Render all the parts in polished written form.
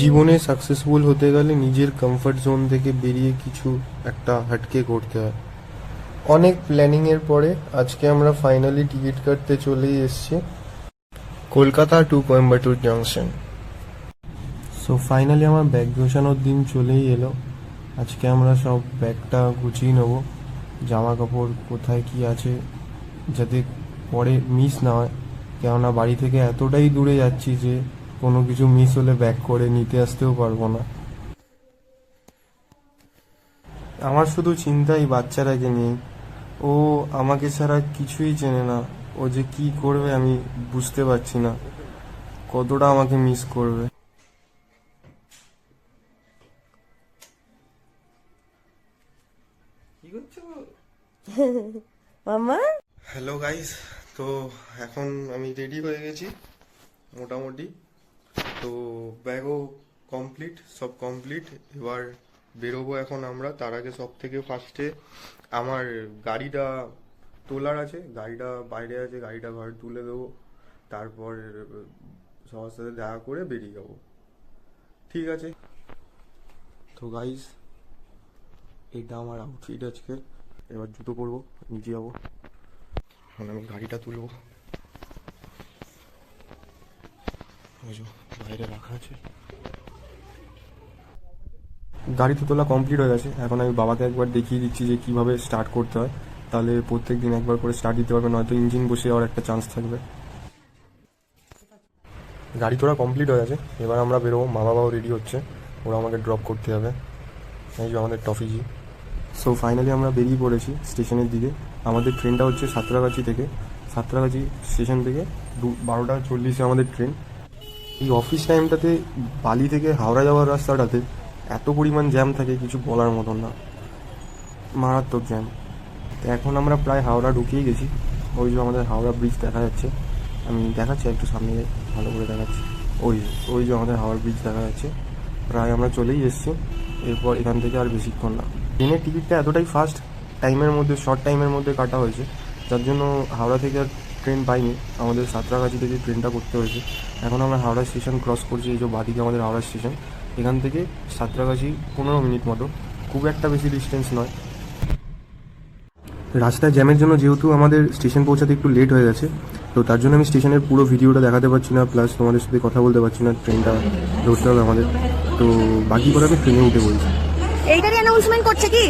জীবনে সাকসেসফুল হতে গেলে নিজের কমফর্ট জোন থেকে বেরিয়ে কিছু একটা হাটকে করতে হয়। অনেক প্ল্যানিংয়ের পরে আজকে আমরা ফাইনালি টিকিট কাটতে চলেই এসেছি Kolkata to Coimbatore junction. So finally আমার ব্যাগ গোছানোর দিন চলেই এলো। আজকে আমরা সব ব্যাগটা গুছিয়ে নেব, জামা কাপড় কোথায় কি আছে যাতে পরে মিস না হয়, কেননা বাড়ি থেকে এতটাই দূরে যাচ্ছি যে কোনো কিছু মিস হলে ব্যাক করে নিতে আসতেও পারবো না। আমার শুধু চিন্তা এই বাচ্চাটাকে নিয়ে। ও আমাকে ছাড়া কিছুই চেনে না। ও যে কি করবে আমি বুঝতে পারছি না, কতটা আমাকে মিস করবে। মামা হ্যালো গাইস, তো এখন আমি রেডি হয়ে গেছি মোটামুটি। তো ব্যাগও কমপ্লিট, সব কমপ্লিট। এবার বেরোবো এখন আমরা। তার আগে সব থেকে ফার্স্টে আমার গাড়িটা তোলার আছে, গাড়িটা বাইরে আছে, গাড়িটা ঘরে তুলে দেবো। তারপর সবার সাথে দেখা করে বেরিয়ে যাবো। ঠিক আছে, তো গাইস এটা আমার আউটফিট আজকে। এবার জুতো পরবো, নিচে যাবো। এখন আমি গাড়িটা তুলবো, বাইরে রাখা আছে। গাড়ি তো তোলা কমপ্লিট হয়ে গেছে। এখন আমি বাবাকে একবার দেখিয়ে দিচ্ছি যে কিভাবে স্টার্ট করতে হয়, তাহলে প্রত্যেক দিন একবার করে স্টার্ট দিতে পারবে, নয়তো ইঞ্জিন বসে যাওয়ার একটা চান্স থাকবে। গাড়ি তোলা কমপ্লিট হয়ে গেছে, এবার আমরা বেরোবো। মা বাবাও রেডি হচ্ছে, ওরা আমাকে ড্রপ করতে হবে। এই যে আমাদের টফিজি। সো ফাইনালি আমরা বেরিয়ে পড়েছি স্টেশনের দিকে। আমাদের ট্রেনটা হচ্ছে সাঁতরাগাছি থেকে, সাঁতরাগাছি স্টেশন থেকে 12:40 আমাদের ট্রেন। এই অফিস টাইমটাতে বালি থেকে হাওড়া যাওয়ার রাস্তাটাতে এত পরিমাণ জ্যাম থাকে, কিছু বলার মতন না, মারাত্মক জ্যাম। তো এখন আমরা প্রায় হাওড়া ঢুকিয়ে গেছি। ওই যে আমাদের হাওড়া ব্রিজ দেখা যাচ্ছে, আমি দেখাচ্ছি একটু সামনে যাই, ভালো করে দেখাচ্ছি। ওই ওই যে আমাদের হাওড়া ব্রিজ দেখা যাচ্ছে, প্রায় আমরা চলেই এসেছি। এরপর এখান থেকে আর বেশিক্ষণ না। ট্রেনের টিকিটটা এতটাই ফাস্ট টাইমের মধ্যে, শর্ট টাইমের মধ্যে কাটা হয়েছে, যার জন্য হাওড়া থেকে আর ট্রেন পাইনি, আমাদের সাঁতরাগাছি থেকে ট্রেনটা করতে হয়েছে। এখন আমরা হাওড়া স্টেশন ক্রস করছি। এই যে বাদিকে আমাদের হাওড়া স্টেশন, এখান থেকে সাঁতরাগাছি 15 মিনিট মতো, খুব একটা বেশি ডিস্টেন্স নয়। রাস্তায় জ্যামের জন্য যেহেতু আমাদের স্টেশন পৌঁছাতে একটু লেট হয়ে গেছে, তো তার জন্য আমি স্টেশনের পুরো ভিডিওটা দেখাতে পারছি না, প্লাস তোমাদের সাথে কথা বলতে পারছি না। ট্রেনটা ধরতে হবে আমাদের, তো বাকি করে আমি ট্রেনে উঠে বলছি। এইটারই অ্যানাউন্সমেন্ট করছে কি?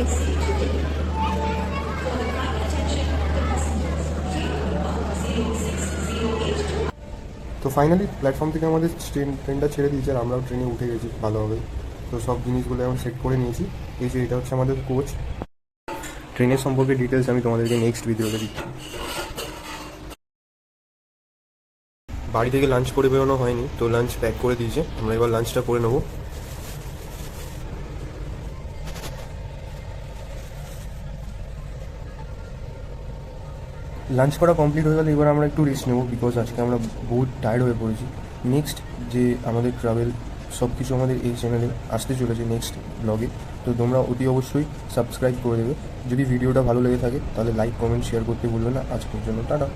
তো ফাইনালি প্ল্যাটফর্ম থেকে আমাদের ট্রেনটা ছেড়ে দিয়েছে আর আমরাও ট্রেনে উঠে গেছি ভালোভাবে। তো সব জিনিসগুলো আমি সেট করে নিয়েছি। এই যে এটা হচ্ছে আমাদের কোচ। ট্রেনের সম্পর্কে ডিটেলস আমি তোমাদেরকে নেক্সট ভিডিওতে দিচ্ছি। বাড়ি থেকে লাঞ্চ করে বেরোনো হয়নি, তো লাঞ্চ প্যাক করে দিয়েছে, আমরা এবার লাঞ্চটা করে নেবো। লাঞ্চ করা কমপ্লিট হয়ে গেলে এবার আমরা একটু রেস্ট নেবো, বিকজ আজকে আমরা বহুত টায়ার্ড হয়ে পড়েছি। নেক্সট যে আমাদের ট্রাভেল সব কিছু আমাদের এই চ্যানেলে আসতে চলেছে নেক্সট ব্লগে, তো তোমরা অতি অবশ্যই সাবস্ক্রাইব করে দেবে। যদি ভিডিওটা ভালো লেগে থাকে তাহলে লাইক, কমেন্ট, শেয়ার করতে ভুলবে না। আজকের জন্য টাটা।